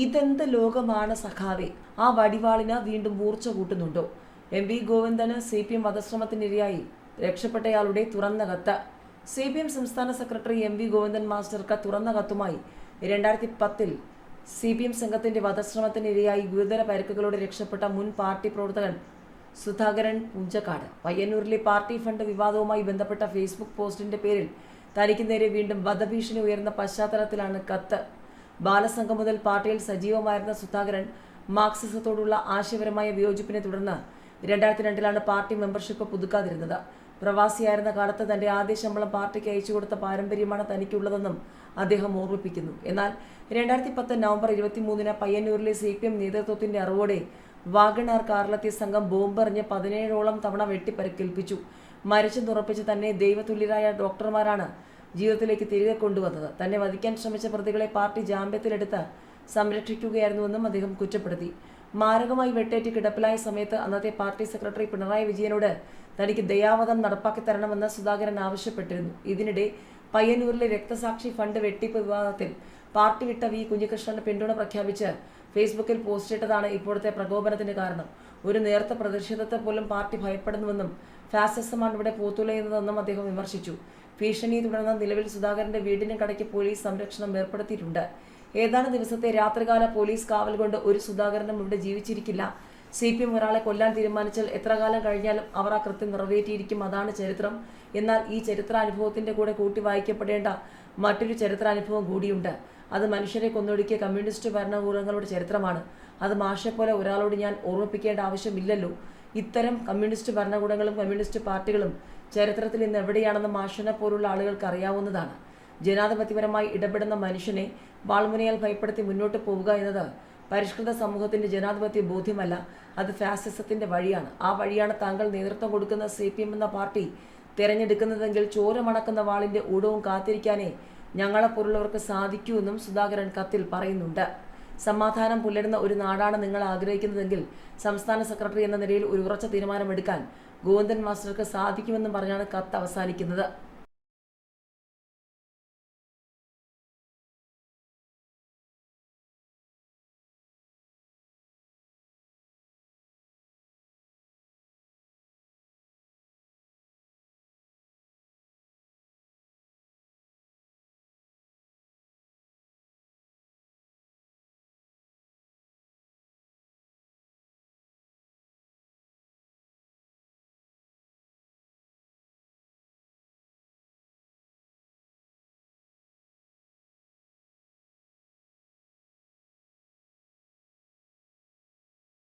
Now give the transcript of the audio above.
ഇതെന്ത് ലോകമാണ് സഖാവെ? ആ വടിവാളിന് വീണ്ടും മൂർച്ച കൂട്ടുന്നുണ്ടോ? എം വി ഗോവിന്ദന് CPM വധശ്രമത്തിനിരയായി രക്ഷപ്പെട്ടയാളുടെ തുറന്ന കത്ത്. CPM സംസ്ഥാന സെക്രട്ടറി എം വി ഗോവിന്ദൻ മാസ്റ്റർക്ക് തുറന്ന കത്തുമായി 2010 CPM സംഘത്തിന്റെ വധശ്രമത്തിനിരയായി ഗുരുതര പരിക്കുകളോടെ രക്ഷപ്പെട്ട മുൻ പാർട്ടി പ്രവർത്തകൻ സുധാകരൻ പുഞ്ചക്കാട്. പയ്യന്നൂരിലെ പാർട്ടി ഫണ്ട് വിവാദവുമായി ബന്ധപ്പെട്ട ഫേസ്ബുക്ക് പോസ്റ്റിന്റെ പേരിൽ തനിക്ക് നേരെ വീണ്ടും വധഭീഷണി ഉയർന്ന പശ്ചാത്തലത്തിലാണ് കത്ത്. ബാലസംഘം മുതൽ പാർട്ടിയിൽ സജീവമായിരുന്ന സുധാകരൻ മാർക്സിസത്തോടുള്ള ആശയപരമായ വിയോജിപ്പിനെ തുടർന്ന് 2002 പാർട്ടി മെമ്പർഷിപ്പ് പുതുക്കാതിരുന്നത്. പ്രവാസിയായിരുന്ന കാലത്ത് തന്റെ ആദ്യ ശമ്പളം പാർട്ടിക്ക് അയച്ചു കൊടുത്ത പാരമ്പര്യമാണ് തനിക്കുള്ളതെന്നും അദ്ദേഹം ഓർമ്മിപ്പിക്കുന്നു. എന്നാൽ 2010 നവംബർ 23 പയ്യന്നൂരിലെ CPM നേതൃത്വത്തിന്റെ അറിവോടെ വാഗണാർ കാറിലെത്തിയ സംഘം ബോംബെറിഞ്ഞ് 17ഓളം തവണ വെട്ടിപ്പരിക്കേൽപ്പിച്ചു. മരിച്ചെന്നുറപ്പിച്ച് തന്നെ ദൈവതുല്യരായ ഡോക്ടർമാരാണ് ജീവിതത്തിലേക്ക് തിരികെ കൊണ്ടുവന്നത്. തന്നെ വധിക്കാൻ ശ്രമിച്ച പ്രതികളെ പാർട്ടി ജാമ്യത്തിലെടുത്ത് സംരക്ഷിക്കുകയായിരുന്നുവെന്നും അദ്ദേഹം കുറ്റപ്പെടുത്തി. മാരകമായി വെട്ടേറ്റ് കിടപ്പിലായ സമയത്ത് അന്നത്തെ പാർട്ടി സെക്രട്ടറി പിണറായി വിജയനോട് തനിക്ക് ദയാവധം നടപ്പാക്കി തരണമെന്ന് സുധാകരൻ ആവശ്യപ്പെട്ടിരുന്നു. ഇതിനിടെ പയ്യന്നൂരിലെ രക്തസാക്ഷി ഫണ്ട് വെട്ടിപ്പ് വിവാദത്തിൽ പാർട്ടി വിട്ട വി കുഞ്ഞികൃഷ്ണന് പിന്തുണ പ്രഖ്യാപിച്ച് ഫേസ്ബുക്കിൽ പോസ്റ്റിട്ടതാണ് ഇപ്പോഴത്തെ പ്രകോപനത്തിന് കാരണം. ഒരു നേർത്ത പ്രതിഷേധത്തെ പോലും പാർട്ടി ഭയപ്പെടുന്നുവെന്നും ഫാസിസമാണ് ഇവിടെ പൂത്തുലയുന്നതെന്നും അദ്ദേഹം വിമർശിച്ചു. ഭീഷണിയെ തുടർന്ന് നിലവിൽ സുധാകരന്റെ വീടിന് കടയ്ക്ക് പോലീസ് സംരക്ഷണം ഏർപ്പെടുത്തിയിട്ടുണ്ട്. ഏതാനും ദിവസത്തെ രാത്രികാല പോലീസ് കാവൽ കൊണ്ട് ഒരു സുധാകരനും ഇവിടെ ജീവിച്ചിരിക്കില്ല. CPM ഒരാളെ കൊല്ലാൻ തീരുമാനിച്ചാൽ എത്ര കാലം കഴിഞ്ഞാലും അവർ ആ കൃത്യം നിറവേറ്റിയിരിക്കും. അതാണ് ചരിത്രം. എന്നാൽ ഈ ചരിത്രാനുഭവത്തിന്റെ കൂടെ കൂട്ടി വായിക്കപ്പെടേണ്ട മറ്റൊരു ചരിത്രാനുഭവം കൂടിയുണ്ട്. അത് മനുഷ്യരെ കൊന്നൊടുക്കിയ കമ്മ്യൂണിസ്റ്റ് ഭരണകൂടങ്ങളുടെ ചരിത്രമാണ്. അത് മാഷെപ്പോലെ ഒരാളോട് ഞാൻ ഓർമ്മിപ്പിക്കേണ്ട ആവശ്യമില്ലല്ലോ. ഇത്തരം കമ്മ്യൂണിസ്റ്റ് ഭരണകൂടങ്ങളും കമ്മ്യൂണിസ്റ്റ് പാർട്ടികളും ചരിത്രത്തിൽ ഇന്ന് എവിടെയാണെന്ന് മാഷിനെ പോലുള്ള ആളുകൾക്ക് അറിയാവുന്നതാണ്. ജനാധിപത്യപരമായി ഇടപെടുന്ന മനുഷ്യനെ വാൾമുനയാൽ ഭയപ്പെടുത്തി മുന്നോട്ട് പോവുക എന്നത് പരിഷ്കൃത സമൂഹത്തിന്റെ ജനാധിപത്യ ബോധ്യമല്ല, അത് ഫാസിസത്തിന്റെ വഴിയാണ്. ആ വഴിയാണ് താങ്കൾ നേതൃത്വം കൊടുക്കുന്ന CPM എന്ന പാർട്ടി തിരഞ്ഞെടുക്കുന്നതെങ്കിൽ ചോര മണക്കുന്ന വാളിന്റെ ഊടവും കാത്തിരിക്കാനേ ഞങ്ങളെപ്പോലുള്ളവർക്ക് സാധിക്കൂ എന്നും സുധാകരൻ കത്തിൽ പറയുന്നുണ്ട്. സമാധാനം പുലരുന്ന ഒരു നാടാണ് നിങ്ങൾ ആഗ്രഹിക്കുന്നതെങ്കിൽ സംസ്ഥാന സെക്രട്ടറി എന്ന നിലയിൽ ഒരു ഉറച്ച തീരുമാനമെടുക്കാൻ ഗോവിന്ദൻ മാസ്റ്റർക്ക് സാധിക്കുമെന്നും പറഞ്ഞാണ് കത്ത് അവസാനിക്കുന്നത്.